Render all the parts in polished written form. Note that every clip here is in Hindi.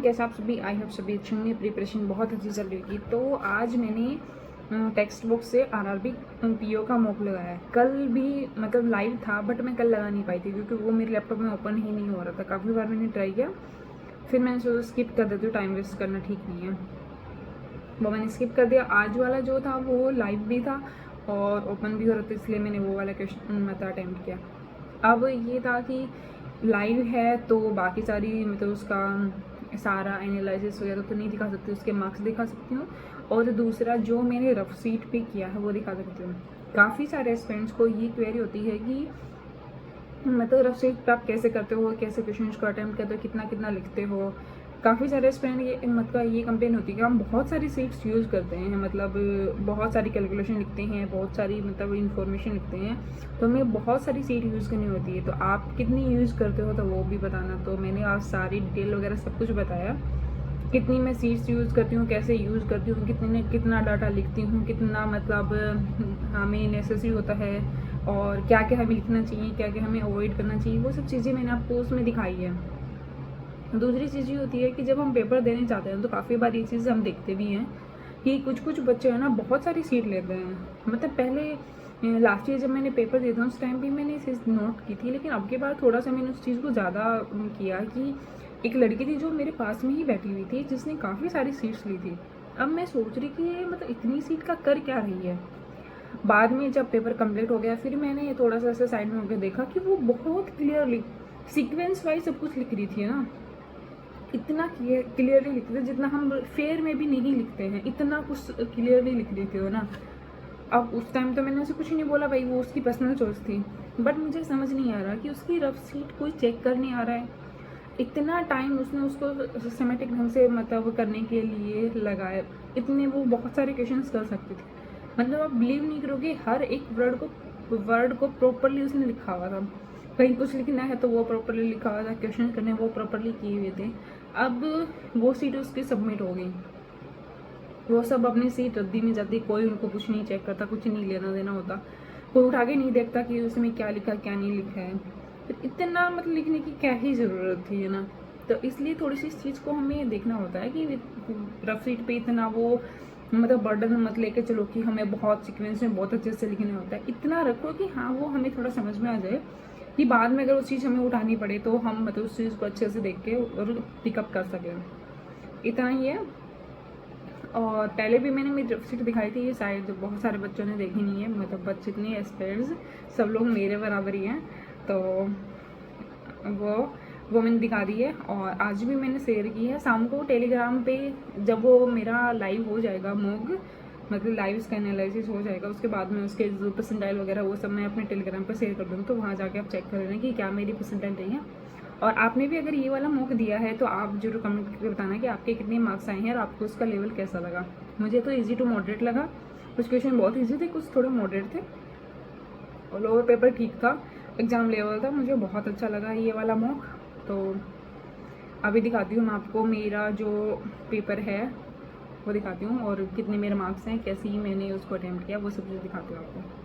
कैसे आप सभी, आई होप सभी अच्छे होंगे, प्रिपरेशन बहुत अच्छी चल रही होगी। तो आज मैंने टेक्स्ट बुक से आरआरबी पीओ का मॉक लगाया है। कल भी मतलब लाइव था बट मैं कल लगा नहीं पाई थी क्योंकि वो मेरे लैपटॉप में ओपन ही नहीं हो रहा था। काफ़ी बार मैंने ट्राई किया, फिर मैंने सोचा स्किप कर देती हूँ, टाइम वेस्ट करना ठीक नहीं है, वो मैंने स्किप कर दिया। आज वाला जो था वो लाइव भी था और ओपन भी हो रहा था, इसलिए मैंने वो वाला क्वेश्चन मतलब अटैम्प्ट किया। अब ये था कि लाइव है तो बाकी सारी मतलब उसका सारा एनालिसिस वगैरह तो नहीं दिखा सकती, उसके मार्क्स दिखा सकती हूँ, और दूसरा जो मैंने रफ सीट पे किया है वो दिखा सकती हूँ। काफ़ी सारे स्टूडेंट्स को ये क्वेरी होती है कि मतलब रफ सीट पे आप कैसे करते हो, कैसे क्वेश्चन को अटैम्प्ट करते हो, कितना कितना लिखते हो। काफ़ी सारे स्टूडेंट ये मतलब ये कंप्लेन होती है कि हम बहुत सारी सीट्स यूज़ करते हैं, मतलब बहुत सारी कैलकुलेशन लिखते हैं, बहुत सारी मतलब इन्फॉर्मेशन लिखते हैं, तो हमें बहुत सारी सीट यूज़ करनी होती है। तो आप कितनी यूज़ करते हो तो वो भी बताना। तो मैंने आज सारी डिटेल वगैरह सब कुछ बताया, कितनी मैं सीट्स यूज़ करती हूँ, कैसे यूज़ करती हूँ, कितना डाटा लिखती हूँ, कितना मतलब हमें नेसेसरी होता है, और क्या क्या हमें लिखना चाहिए, क्या क्या हमें अवॉइड करना चाहिए, वो सब चीज़ें मैंने आपको उसमें दिखाई है। दूसरी चीज़ ये होती है कि जब हम पेपर देने जाते हैं तो काफ़ी बार ये चीज़ हम देखते भी हैं कि कुछ कुछ बच्चे हैं ना बहुत सारी सीट लेते हैं। मतलब पहले लास्ट ईयर जब मैंने पेपर दिया था उस टाइम भी मैंने इस चीज़ नोट की थी, लेकिन अब के बाद थोड़ा सा मैंने उस चीज़ को ज़्यादा किया कि एक लड़की थी जो मेरे पास में ही बैठी हुई थी जिसने काफ़ी सारी सीट्स ली थी। अब मैं सोच रही कि ये मतलब इतनी सीट का कर क्या रही है। बाद में जब पेपर कंप्लीट हो गया फिर मैंने थोड़ा सा ऐसे साइड में होकर देखा कि वो बहुत क्लियरली सीक्वेंस वाइज सब कुछ लिख रही थी ना, इतना क्लियरली लिखते थे जितना हम फेयर में भी नहीं लिखते हैं, इतना कुछ क्लियरली लिख देते हो ना। अब उस टाइम तो मैंने उसे कुछ नहीं बोला, भाई वो उसकी पर्सनल चॉइस थी, बट मुझे समझ नहीं आ रहा कि उसकी रफ सीट कोई चेक कर नहीं आ रहा है। इतना टाइम उसने उसको सिस्टमेटिक ढंग से मतलब करने के लिए लगाया, इतने वो बहुत सारे क्वेश्चंस कर सकती थी। मतलब आप बिलीव नहीं करोगे, हर एक वर्ड को प्रॉपरली उसने लिखा हुआ था। कहीं कुछ लिखना है तो वो प्रॉपरली लिखा हुआ था, क्वेश्चन करने वो प्रॉपरली किए हुए थे। अब वो सीट उसकी सबमिट हो गई, वो सब अपनी सीट रद्दी में जाती, कोई उनको कुछ नहीं चेक करता, कुछ नहीं लेना देना होता, कोई उठा के नहीं देखता कि उसमें क्या लिखा क्या नहीं लिखा है। तो इतना मतलब लिखने की क्या ही ज़रूरत थी, है ना। तो इसलिए थोड़ी सी इस चीज़ को हमें देखना होता है कि रफ सीट पे इतना वो मतलब बर्डन मत लेके चलो कि हमें बहुत सीक्वेंस में बहुत अच्छे से लिखना होता है। इतना रखो कि हाँ वो हमें थोड़ा समझ में आ जाए कि बाद में अगर उस चीज़ हमें उठानी पड़े तो हम मतलब उस चीज़ को अच्छे से देख के और पिकअप कर सकें। इतना ही है। और पहले भी मैंने मेरी रफ सीट दिखाई थी, ये शायद बहुत सारे बच्चों ने देखी नहीं है, मतलब बच्चे इतने एस्पेयर्स सब लोग मेरे बराबर ही हैं, तो वो मैंने दिखा दी है। और आज भी मैंने शेयर की है, शाम को टेलीग्राम पे जब वो मेरा लाइव हो जाएगा मॉक, मतलब लाइव इसका एनालिसिस हो जाएगा, उसके बाद में उसके जो परसेंटाइल वगैरह वो सब मैं अपने टेलीग्राम पर शेयर कर दूँगी, तो वहाँ जाके आप चेक कर लेना कि क्या मेरी परसेंटाइल रही है। और आपने भी अगर ये वाला मॉक दिया है तो आप जरूर कमेंट करके बताना कि आपके कितने मार्क्स आए हैं और आपको उसका लेवल कैसा लगा। मुझे तो ईजी टू मॉडरेट लगा, कुछ क्वेश्चन बहुत ईजी थे, कुछ थोड़े मॉडरेट थे, और लोअर पेपर ठीक था, एग्ज़ाम लेवल था। मुझे बहुत अच्छा लगा ये वाला मॉक। तो अभी दिखाती हूँ मैं आपको मेरा जो पेपर है वो दिखाती हूँ, और कितने मेरे मार्क्स हैं, कैसे ही मैंने उसको अटैम्प्ट किया, वो सब चीज़ दिखाती हूँ आपको।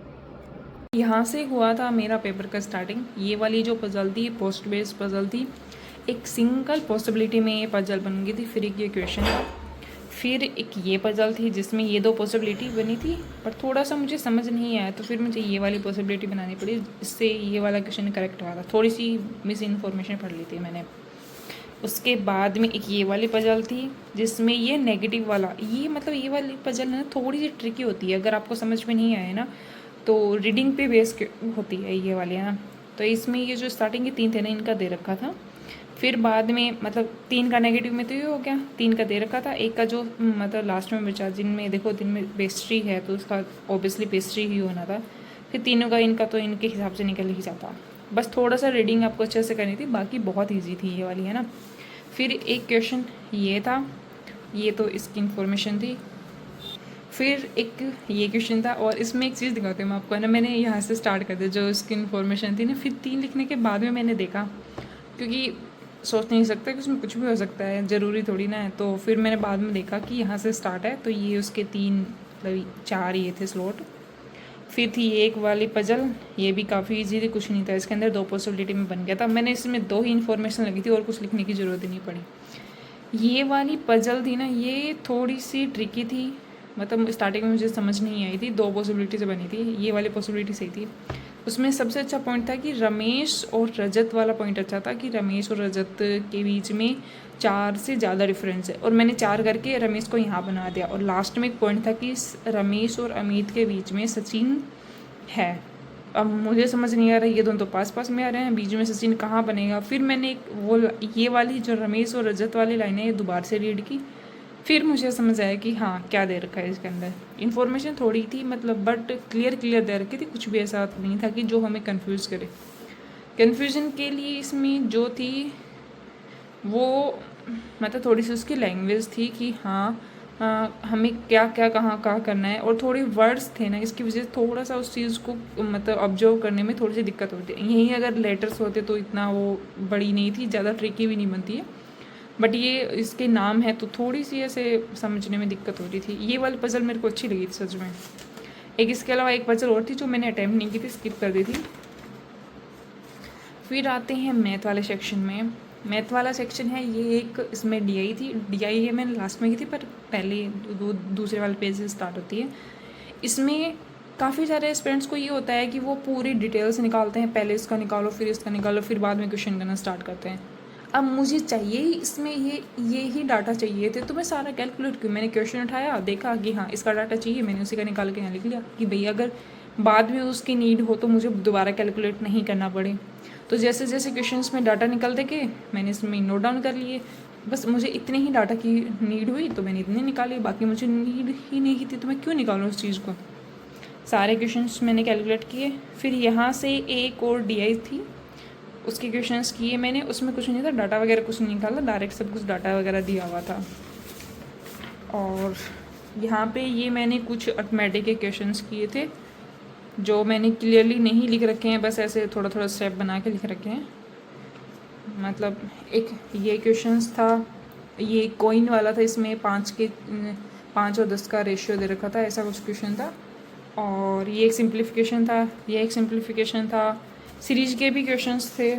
यहाँ से हुआ था मेरा पेपर का स्टार्टिंग। ये वाली जो पजल थी पोस्ट बेस्ड पजल थी, एक सिंगल पॉसिबिलिटी में ये पजल बन गई थी, फिर एक ये क्वेश्चन था, फिर एक ये पजल थी जिसमें ये दो पॉसिबिलिटी बनी थी, पर थोड़ा सा मुझे समझ नहीं आया तो फिर मुझे ये वाली पॉसिबिलिटी बनानी पड़ी, इससे ये वाला क्वेश्चन करेक्ट हुआ था। थोड़ी सी मिस इन्फॉर्मेशन पढ़ ली थी मैंने। उसके बाद में एक ये वाली पजल थी जिसमें ये नेगेटिव वाला, ये मतलब ये वाली पजल है ना थोड़ी सी ट्रिकी होती है, अगर आपको समझ में नहीं आए ना तो रीडिंग पे बेस होती है ये वाली, है ना। तो इसमें ये जो स्टार्टिंग के 3 थे ना इनका दे रखा था, फिर बाद में मतलब 3 का नेगेटिव में तो ये हो गया, 3 का दे रखा था, एक का जो मतलब लास्ट में बचा, जिनमें देखो दिन में पेस्ट्री है तो उसका ऑब्वियसली पेस्ट्री ही होना था, फिर तीनों का इनका तो इनके हिसाब से निकल ही जाता। बस थोड़ा सा रीडिंग आपको अच्छे से करनी थी, बाकी बहुत ईजी थी ये वाली, है ना। फिर एक क्वेश्चन ये था, ये तो इसकी इन्फॉर्मेशन थी। फिर एक ये क्वेश्चन था, और इसमें एक चीज़ दिखाती हूँ मैं आपको, है ना। मैंने यहाँ से स्टार्ट कर दिया जो इसकी इन्फॉर्मेशन थी ना, फिर 3 लिखने के बाद में मैंने देखा, क्योंकि सोच नहीं सकता कि उसमें कुछ भी हो सकता है, ज़रूरी थोड़ी ना है। तो फिर मैंने बाद में देखा कि यहाँ से स्टार्ट है, तो ये उसके 3 मतलब 4 ये थे स्लॉट। फिर थी एक वाली पजल, ये भी काफ़ी ईजी थी, कुछ नहीं था इसके अंदर, 2 पॉसिबिलिटी में बन गया था। मैंने इसमें 2 ही इन्फॉर्मेशन लगी थी और कुछ लिखने की ज़रूरत ही नहीं पड़ी। ये वाली पजल थी ना, ये थोड़ी सी ट्रिकी थी, मतलब स्टार्टिंग में मुझे समझ नहीं आई थी। 2 पॉसिबिलिटी से बनी थी, ये वाली पॉसिबिलिटी सही थी। उसमें सबसे अच्छा पॉइंट था कि रमेश और रजत वाला पॉइंट अच्छा था कि रमेश और रजत के बीच में 4 से ज़्यादा डिफरेंस है, और मैंने 4 करके रमेश को यहाँ बना दिया। और लास्ट में एक पॉइंट था कि रमेश और अमित के बीच में सचिन है। अब मुझे समझ नहीं आ रहा, ये दोनों तो पास पास में आ रहे हैं, बीच में सचिन कहाँ बनेगा। फिर मैंने एक वो ये वाली जो रमेश और रजत वाली लाइन है ये दोबारा से रीड की, फिर मुझे समझ आया कि हाँ क्या दे रखा है इसके अंदर। इन्फॉर्मेशन थोड़ी थी मतलब, बट क्लियर दे रखी थी, कुछ भी ऐसा नहीं था कि जो हमें कंफ्यूज करे। कन्फ्यूजन के लिए इसमें जो थी वो मतलब थोड़ी सी उसकी लैंग्वेज थी कि हाँ हमें क्या क्या कहाँ करना है, और थोड़े वर्ड्स थे ना, इसकी वजह से थोड़ा सा उस चीज़ को मतलब ऑब्जर्व करने में थोड़ी सी दिक्कत होती है। यहीं अगर लेटर्स होते तो इतना वो बड़ी नहीं थी, ज़्यादा ट्रिकी भी नहीं बनती है, बट ये इसके नाम है तो थोड़ी सी ऐसे समझने में दिक्कत हो रही थी। ये वाली पजल मेरे को अच्छी लगी थी सच में। एक इसके अलावा एक पजल और थी जो मैंने अटैम्प्ट नहीं की थी, स्किप कर दी थी। फिर आते हैं मैथ वाले सेक्शन में। मैथ वाला सेक्शन है ये, एक इसमें डीआई थी, डीआई है मैंने लास्ट में की थी, पर पहले दूसरे वाले पेज से स्टार्ट होती है। इसमें काफ़ी सारे स्टूडेंट्स को ये होता है कि वो पूरी डिटेल्स निकालते हैं, पहले इसका निकालो फिर इसका निकालो, फिर बाद में क्वेश्चन करना स्टार्ट करते हैं। अब मुझे चाहिए ही इसमें ये ही डाटा चाहिए थे, तो मैं सारा कैलकुलेट क्यों, मैंने क्वेश्चन उठाया, देखा कि हाँ इसका डाटा चाहिए, मैंने उसी का निकाल के यहाँ लिख लिया कि भैया अगर बाद में उसकी नीड हो तो मुझे दोबारा कैलकुलेट नहीं करना पड़े। तो जैसे जैसे क्वेश्चंस में डाटा निकलते गए मैंने इसमें नोट डाउन कर लिए, बस मुझे इतने ही डाटा की नीड हुई तो मैंने इतने निकाले, बाकी मुझे नीड ही नहीं थी तो मैं क्यों निकालूँ उस चीज़ को। सारे क्वेश्चंस मैंने कैलकुलेट किए। फिर यहाँ से एक और डीआई थी, उसके क्वेश्चंस किए मैंने, उसमें कुछ नहीं था, डाटा वगैरह कुछ नहीं निकाला, डायरेक्ट सब कुछ डाटा वगैरह दिया हुआ था। और यहाँ पे ये मैंने कुछ अर्थमेटिक के क्वेश्चंस किए थे जो मैंने क्लियरली नहीं लिख रखे हैं, बस ऐसे थोड़ा थोड़ा स्टेप बना के लिख रखे हैं। मतलब एक ये क्वेश्चंस था, ये कॉइन वाला था, इसमें 5 और 10 का रेशियो दे रखा था, ऐसा कुछ क्वेश्चन था। और ये एक सिंप्लीफिकेशन था, ये एक सिंप्लीफिकेशन था, सीरीज के भी क्वेश्चंस थे।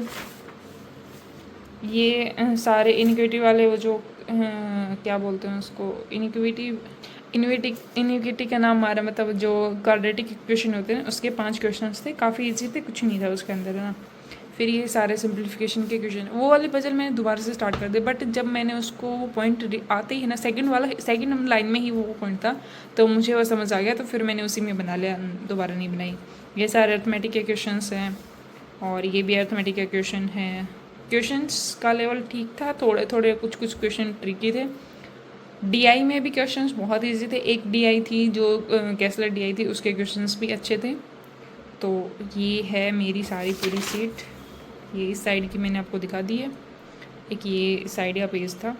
ये सारे इनिक्विटी वाले वो जो क्या बोलते हैं उसको, इनिक्विटी का नाम आ रहा है, मतलब जो क्वाड्रेटिक इक्वेशन होते हैं उसके 5 क्वेश्चंस थे, काफ़ी इजी थे, कुछ नहीं था उसके अंदर ना। फिर ये सारे सिंप्लीफिकेशन के क्वेश्चन, वो वाली पजल मैंने दोबारा से स्टार्ट कर दी, बट जब मैंने उसको वो पॉइंट आते ही ना, सेकंड लाइन में ही वो पॉइंट था, तो मुझे वो समझ आ गया, तो फिर मैंने उसी में बना लिया, दोबारा नहीं बनाई। ये सारे अर्थमेटिक के क्वेश्चंस हैं, और ये भी अर्थमेटिक के क्वेश्चन हैं। क्वेश्चंस का लेवल ठीक था, थोड़े थोड़े कुछ क्वेश्चन ट्रिकी थे। डीआई में भी क्वेश्चंस बहुत इजी थे, एक डीआई थी जो कैसलर डीआई थी, उसके क्वेश्चंस भी अच्छे थे। तो ये है मेरी सारी पूरी सीट, ये इस साइड की मैंने आपको दिखा दी है, एक ये इस साइड का पेज था।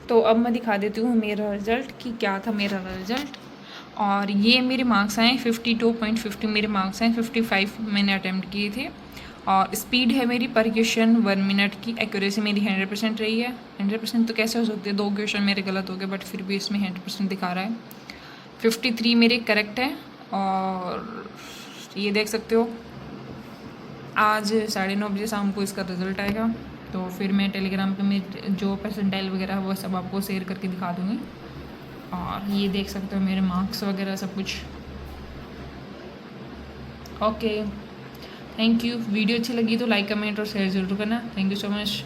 तो अब मैं दिखा देती हूँ मेरा रिज़ल्ट कि क्या था मेरा रिज़ल्ट। और ये मेरे मार्क्स आए 52.50 मेरे मार्क्स आए, 55 मैंने अटैम्प्ट किए थे। और स्पीड है मेरी पर क्वेश्चन 1 मिनट की। एक्यूरेसी मेरी 100% रही है। 100% तो कैसे हो सकती है, 2 क्वेश्चन मेरे गलत हो गए, बट फिर भी इसमें 100% दिखा रहा है। 53 मेरे करेक्ट है। और ये देख सकते हो आज 9:30 बजे शाम को इसका रिज़ल्ट आएगा, तो फिर मैं टेलीग्राम पे मेरे जो परसेंटाइल वगैरह वो सब आपको शेयर करके दिखा दूँगी। और ये देख सकते हो मेरे मार्क्स वगैरह सब कुछ। Okay, thank you. वीडियो अच्छी लगी तो लाइक कमेंट और शेयर ज़रूर करना। Thank you so much.